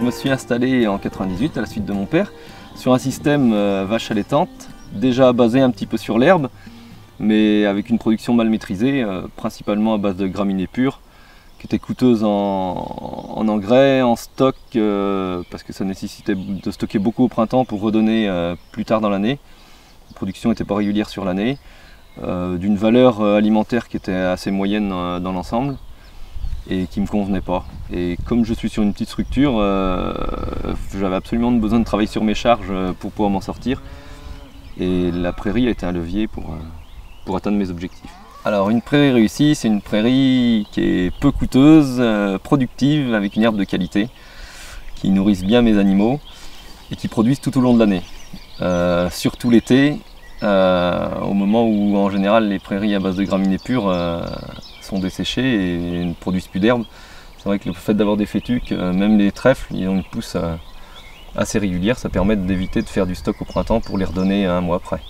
Je me suis installé en 98 à la suite de mon père sur un système vache allaitante, déjà basé un petit peu sur l'herbe, mais avec une production mal maîtrisée, principalement à base de graminées pures, qui étaient coûteuses en engrais, en stock, parce que ça nécessitait de stocker beaucoup au printemps pour redonner plus tard dans l'année. La production n'était pas régulière sur l'année, d'une valeur alimentaire qui était assez moyenne dans l'ensemble et qui ne me convenait pas. Et comme je suis sur une petite structure, j'avais absolument besoin de travailler sur mes charges pour pouvoir m'en sortir. Et la prairie a été un levier pour atteindre mes objectifs. Alors une prairie réussie, c'est une prairie qui est peu coûteuse, productive, avec une herbe de qualité, qui nourrisse bien mes animaux et qui produisent tout au long de l'année. Surtout l'été, au moment où en général les prairies à base de graminées pures sont desséchées et ne produisent plus d'herbe. C'est vrai que le fait d'avoir des fétuques, même les trèfles, ils ont une pousse assez régulière, ça permet d'éviter de faire du stock au printemps pour les redonner un mois après.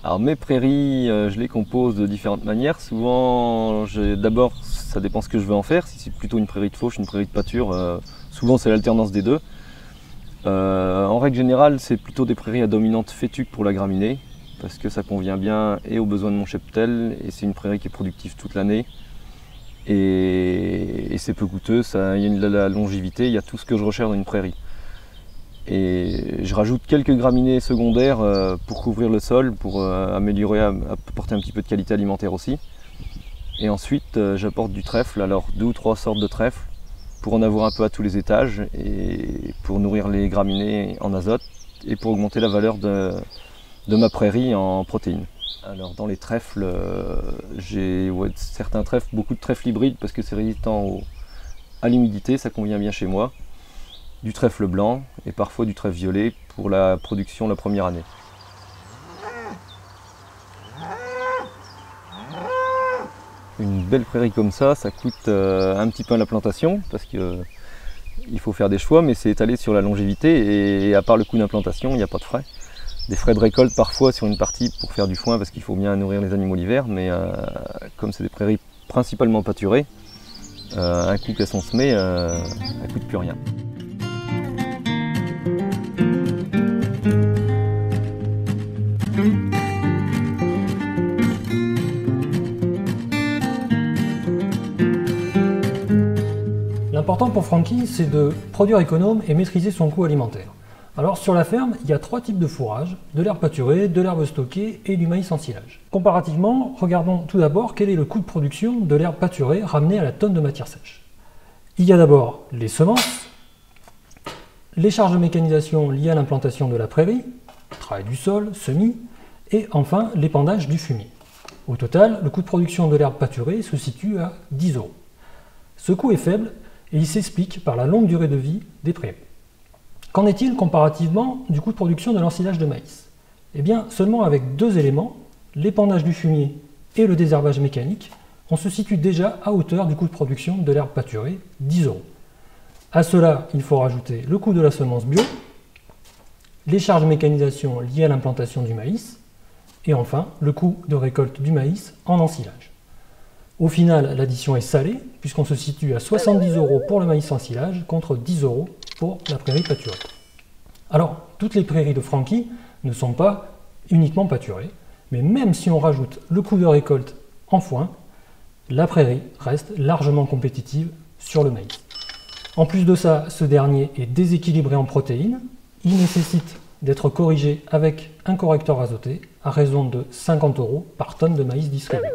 Alors mes prairies, je les compose de différentes manières. Souvent, d'abord, ça dépend ce que je veux en faire. Si c'est plutôt une prairie de fauche, une prairie de pâture, souvent c'est l'alternance des deux. En règle générale, c'est plutôt des prairies à dominante fétuque pour la graminée, parce que ça convient bien et aux besoins de mon cheptel, et c'est une prairie qui est productive toute l'année. Et c'est peu coûteux, il y a de la longévité, il y a tout ce que je recherche dans une prairie. Et je rajoute quelques graminées secondaires pour couvrir le sol, pour améliorer, apporter un petit peu de qualité alimentaire aussi. Et ensuite, j'apporte du trèfle, alors 2 ou 3 sortes de trèfle, pour en avoir un peu à tous les étages et pour nourrir les graminées en azote et pour augmenter la valeur de ma prairie en protéines. Alors dans les trèfles, j'ai certains trèfles, beaucoup de trèfles hybrides parce que c'est résistant à l'humidité, ça convient bien chez moi. Du trèfle blanc et parfois du trèfle violet pour la production la première année. Une belle prairie comme ça coûte un petit peu à la plantation parce qu'il faut faire des choix, mais c'est étalé sur la longévité et à part le coût d'implantation, il n'y a pas de frais. Des frais de récolte parfois sur une partie pour faire du foin parce qu'il faut bien nourrir les animaux l'hiver, mais comme c'est des prairies principalement pâturées, un coup qu'elles sont semées, elles ne coûtent plus rien. L'important pour Francky, c'est de produire économe et maîtriser son coût alimentaire. Alors sur la ferme, il y a 3 types de fourrage, de l'herbe pâturée, de l'herbe stockée et du maïs en silage. Comparativement, regardons tout d'abord quel est le coût de production de l'herbe pâturée ramenée à la tonne de matière sèche. Il y a d'abord les semences, les charges de mécanisation liées à l'implantation de la prairie, travail du sol, semis, et enfin l'épandage du fumier. Au total, le coût de production de l'herbe pâturée se situe à 10 €. Ce coût est faible et il s'explique par la longue durée de vie des prairies. Qu'en est-il comparativement du coût de production de l'ensilage de maïs? Eh bien, seulement avec 2 éléments, l'épandage du fumier et le désherbage mécanique, on se situe déjà à hauteur du coût de production de l'herbe pâturée, 10 €. À cela, il faut rajouter le coût de la semence bio, les charges de mécanisation liées à l'implantation du maïs, et enfin le coût de récolte du maïs en ensilage. Au final, l'addition est salée, puisqu'on se situe à 70 € pour le maïs en silage, contre 10 € pour la prairie pâturée. Alors, toutes les prairies de Francky ne sont pas uniquement pâturées, mais même si on rajoute le coût de récolte en foin, la prairie reste largement compétitive sur le maïs. En plus de ça, ce dernier est déséquilibré en protéines, il nécessite d'être corrigé avec un correcteur azoté à raison de 50 € par tonne de maïs distribué.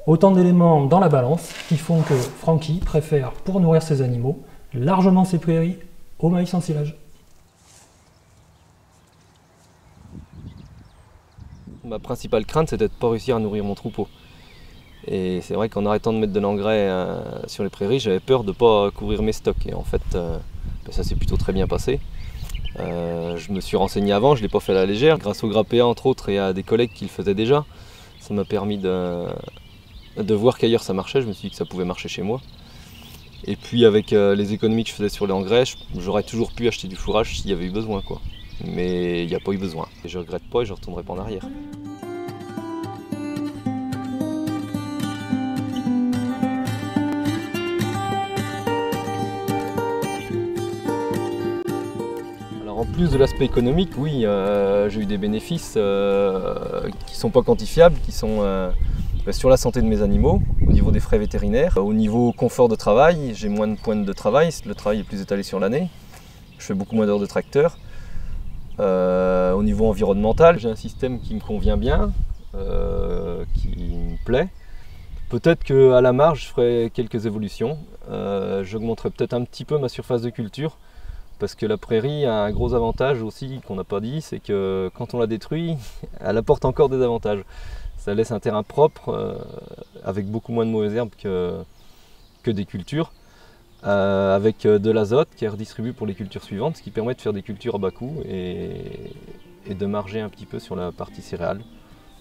Autant d'éléments dans la balance qui font que Francky préfère, pour nourrir ses animaux, largement ses prairies au maïs en silage. Ma principale crainte, c'était de ne pas réussir à nourrir mon troupeau. Et c'est vrai qu'en arrêtant de mettre de l'engrais sur les prairies, j'avais peur de ne pas couvrir mes stocks. Et en fait, ça s'est plutôt très bien passé. Je me suis renseigné avant, je ne l'ai pas fait à la légère. Grâce au GRAPPA entre autres et à des collègues qui le faisaient déjà, ça m'a permis de voir qu'ailleurs ça marchait. Je me suis dit que ça pouvait marcher chez moi. Et puis avec les économies que je faisais sur l'engrais, j'aurais toujours pu acheter du fourrage s'il y avait eu besoin, quoi. Mais il n'y a pas eu besoin. Et je ne regrette pas et je ne retournerai pas en arrière. plus de l'aspect économique, oui, j'ai eu des bénéfices qui ne sont pas quantifiables, qui sont sur la santé de mes animaux, au niveau des frais vétérinaires, au niveau confort de travail, j'ai moins de pointes de travail, le travail est plus étalé sur l'année, je fais beaucoup moins d'heures de tracteur. Au niveau environnemental, j'ai un système qui me convient bien, qui me plaît. Peut-être qu'à la marge, je ferai quelques évolutions. J'augmenterai peut-être un petit peu ma surface de culture, parce que la prairie a un gros avantage aussi qu'on n'a pas dit, c'est que quand on la détruit, elle apporte encore des avantages. Ça laisse un terrain propre, avec beaucoup moins de mauvaises herbes que des cultures, avec de l'azote qui est redistribué pour les cultures suivantes, ce qui permet de faire des cultures à bas coût et de marger un petit peu sur la partie céréale.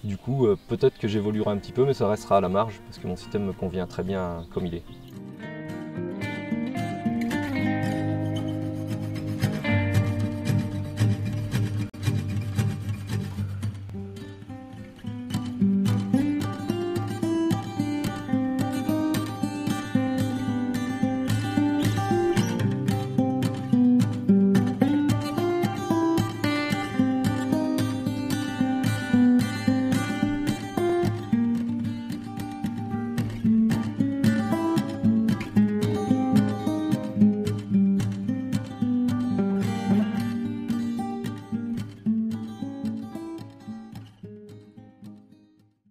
Du coup, peut-être que j'évoluerai un petit peu, mais ça restera à la marge, parce que mon système me convient très bien comme il est.